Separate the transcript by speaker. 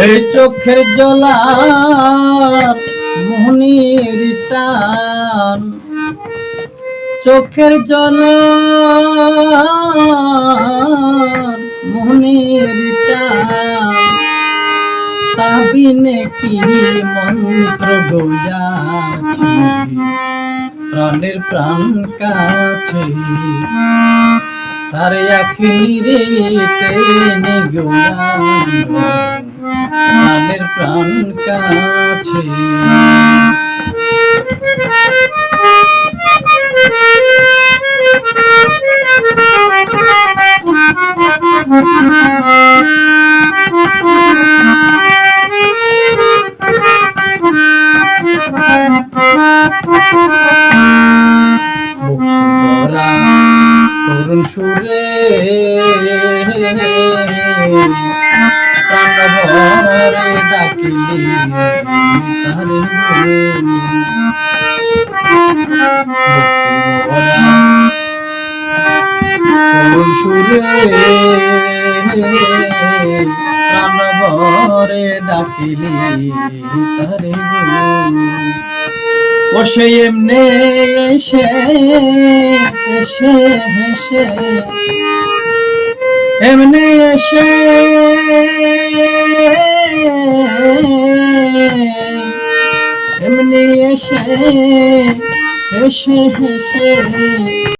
Speaker 1: এই চোখের জলার মোহনীর টান, চোখের জলার মোহনীর টান, তাবিনে কি মন্ত্র গৌয়াছি প্রাণের প্রাণ কাছে, তার আখি নিরে টেনে গৌয়ানো প্রাণের প্রাণ কাছে। করুণ সুরে প্রাণ ভরে ডাকিলি তারে করুণ সুরে প্রাণ ভরে ডাকিলি তারে ও সে এমনে এসে এসে এসে এমনে এসে এমনি এসে এসে এসে